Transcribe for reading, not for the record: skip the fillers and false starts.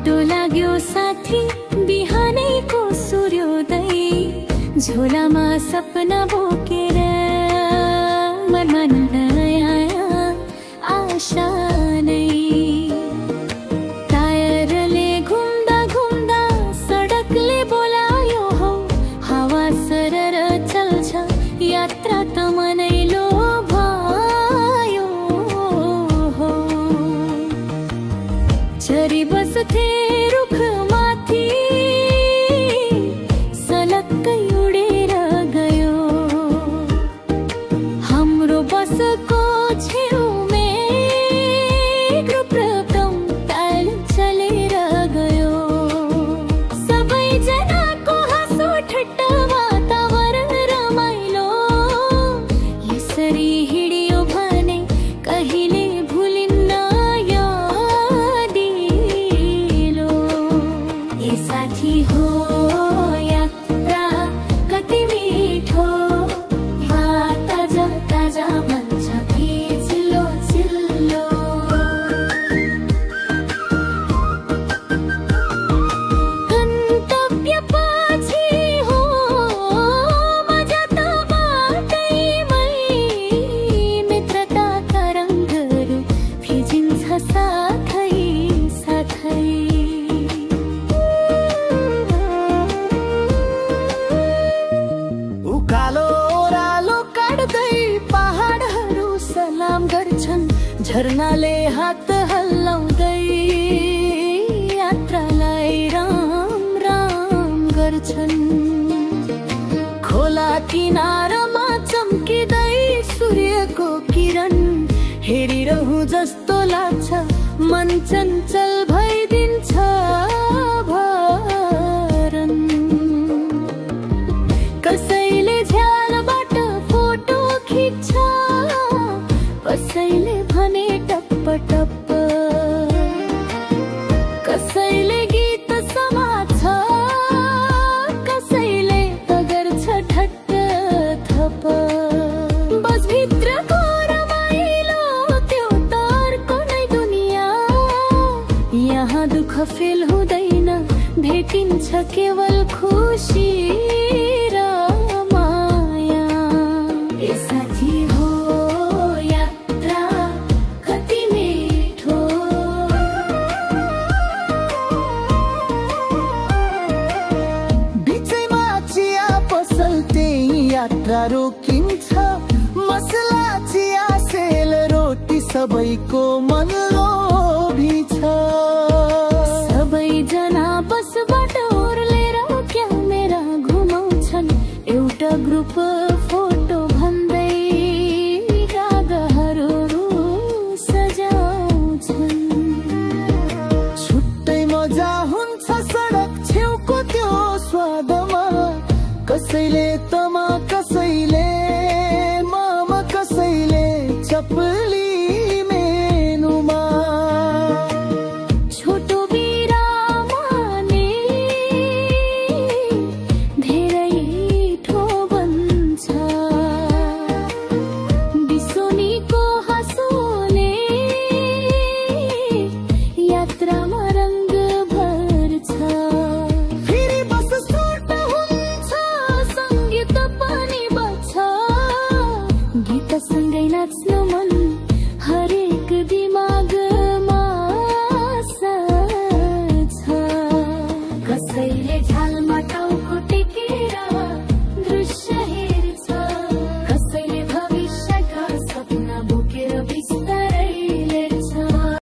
छिटो लाग्यो साथी बिहानैको सूर्योदय, झोलामा सपना बोकेर मनमा नयाँ आशा नै। टायरले घुम्दा घुम्दा सडकले बोलायो हौ, हावा सरर चल्छ यात्रा त मनैलो भयो हो। चरी बस्थे रुखमाथि सलक्कै उडेर गयो, हाम्रो बसको छेउमै ग्रुप ताल चलेर गयो। सबैजनाको हाँसो ठट्टा वातावरण रमाइलो, यसरी हिँडियो भने कहिले भुलिन्न यादिलो। ए साथी हो यात्रा कति मिठो, ताजा ताजा मन छ कि चिल्लो चिल्लो। गन्तव्य पछि हो मजा त बाटैमै, मित्रताका रङहरू फिजिन्छ साथै साथै। उकालो ओह्रालो काट्दै पहाडहरू सलाम गर्छन्, झरनाले हात हल्लाउँदै यात्रालाई राम राम गर्छन्। खोला किनारमा चम्किँदै सूर्यको किरण हेरिरहु जस्तो लाग्छ, मन चञ्चल भइदिन्छ भरन। कसैले झ्यालबाट फोटो खिच्छ, कसैले भने टप्प टप्प, कसैले गीत समात्छ, कसैले त गर्छ ठट्ट थप। बसभित्रको रमाइलो त्यो त अर्को नै दुनियाँ, यहाँ दुःख फेल हुँदैन, भेटिन्छ केवल खुसी र माया। ए साथी हो यात्रा कति मिठो। बिचैमा चिया पसल त्यही यात्रा रोकिन्छ, मसला चिया सेल रोटी सबैको मन लोभी छ। सबैजना बसबाट ओर्लेर क्यामेरा घुमाउँछन्, एउटा ग्रुप फोटो भन्दै कागजहरू सजाउँछन्। छुट्टै मजा हुन्छ सडक छेउको त्यो स्वादमा, कसैले तमा कसैले मामा कसैले चप्ली